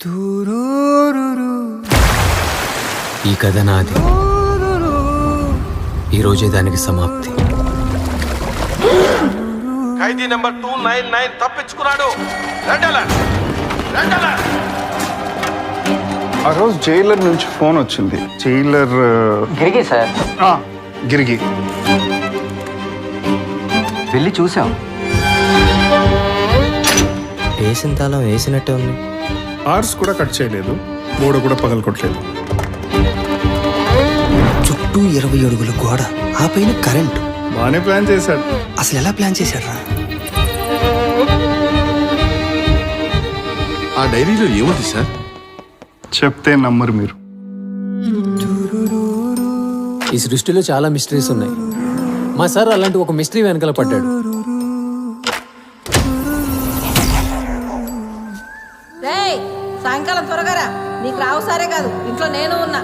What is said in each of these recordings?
ఈ కథ నాది. ఈరోజే దానికి సమాప్తి. ఖైదీ నెంబర్ 299 తప్పించుకున్నాడు. ఆ రోజు జైలర్ నుంచి ఫోన్ వచ్చింది. జైలర్ గిరిగి సార్, గిరిగి వెళ్ళి చూసాం. వేసిన తాళం వేసినట్టే ఉంది. ఆర్స్ కూడా కట్ చేయలేదు, గోడ కూడా పగలకొట్టలేదు. చుట్టూ 20 అడుగుల గోడ, ఆ పైన కరెంటు. బాగానే ప్లాన్ చేశాడు. అసలు ఎలా ప్లాన్ చేశాడ్రా? ఆ డైరీలో ఏముంది సార్? చెప్తే నమ్మరు మీరు. ఈ సృష్టిలో చాలా మిస్టరీస్ ఉన్నాయి. మా సార్ అలాంటి ఒక మిస్టరీ వెనకాల పడ్డాడు. సాయంకాలం త్వరగా రా. నీకు రావు సారే కాదు, ఇంట్లో నేను ఉన్నా.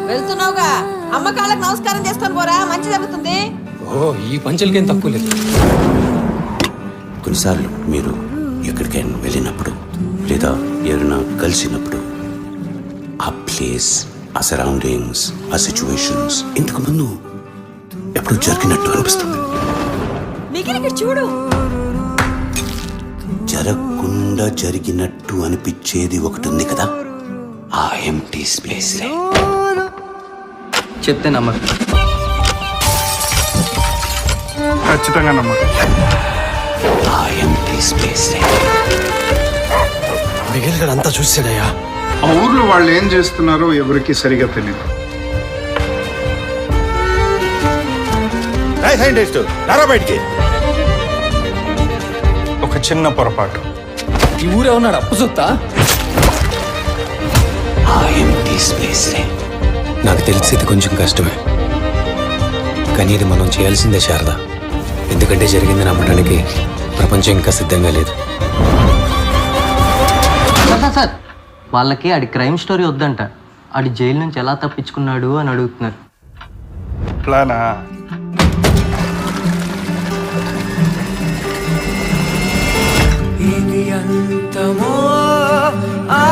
వెళ్తున్నావుగా, అమ్మ కాళ్ళకి నమస్కారం చేసుకొని పోరా, మంచి జరుగుతుంది. ఓ, ఈ పంచలకేం తక్కువ లేదు. కొన్నిసార్లు మీరు ఎక్కడికైనా వెళ్ళినప్పుడు లేదా ఎవరైనా కలిసినప్పుడు ఆ ప్లేస్, ఆ సరౌండింగ్స్, ఆ సిచ్యువేషన్స్ ఇంతకుముందు ఎప్పుడు జరిగినట్టు అనిపిస్తుంది. మిగిలిన చూడు, జరగకుండా జరిగినట్టు అనిపించేది ఒకటి ఉంది కదా, ఆ ఎంప్టీ స్పేస్. చెప్తే నమ్మరు. ఖచ్చితంగా నమ్మరు. ఆ ఎంప్టీ స్పేస్ మిగిలిగడంతా చూసాడయ్యా. ఆ ఊర్లో వాళ్ళు ఏం చేస్తున్నారో ఎవరికి సరిగా తెలియదు. ఒక చిన్న పొరపాటు. ఈ ఊరే ఉన్నాడు అప్పు సొత్తా. ఆ ఎంప్టీ స్పేస్ నాకు తెలిసేది కొంచెం కష్టమే, కానీ ఇది మనం చేయాల్సిందే శారద. ఎందుకంటే జరిగింది నమ్మడానికి ప్రపంచం ఇంకా సిద్ధంగా లేదు. సార్, వాళ్ళకి ఆడి క్రైమ్ స్టోరీ వద్దంట. ఆడి జైలు నుంచి ఎలా తప్పించుకున్నాడు అని అడుగుతున్నారు. ప్లానా? ఇది అంతమో ఆ